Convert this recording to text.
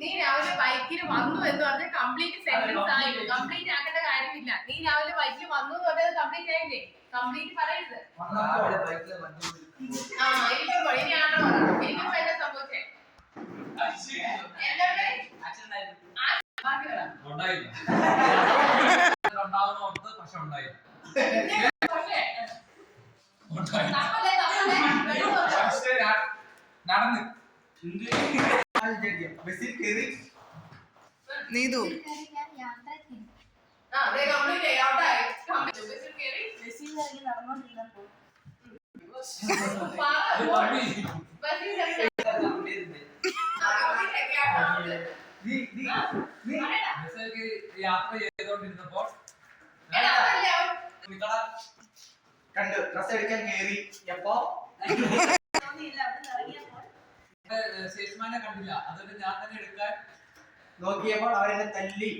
നീ രാവിലെ ബൈക്കിൽ വന്നു എന്ന് പറഞ്ഞാൽ കംപ്ലീറ്റ് സെന്റൻസ് ആയി. കംപ്ലീറ്റ് ആക്കേണ്ട കാര്യമില്ല. നീ രാവിലെ ബൈക്കിൽ വന്നു എന്ന് പറഞ്ഞത് കംപ്ലീറ്റ് ആയില്ലേ? കംപ്ലീറ്റ് പറയരുത്. ആ എനിക്കും ഇനി ആണോ പറയാം. എനിക്കും എന്താ സംഭവിച്ചേ? നീതു യാത്ര ചെയ്തോണ്ടിരുന്നപ്പോൾ കണ്ടു ഡ്രസ് എടുക്കാൻ കേറി എപ്പോ സേൽസ്മാനെ കണ്ടില്ല. അതുകൊണ്ട് ഞാൻ തന്നെ എടുക്കാൻ നോക്കിയപ്പോൾ അവരെന്നെ തല്ലി.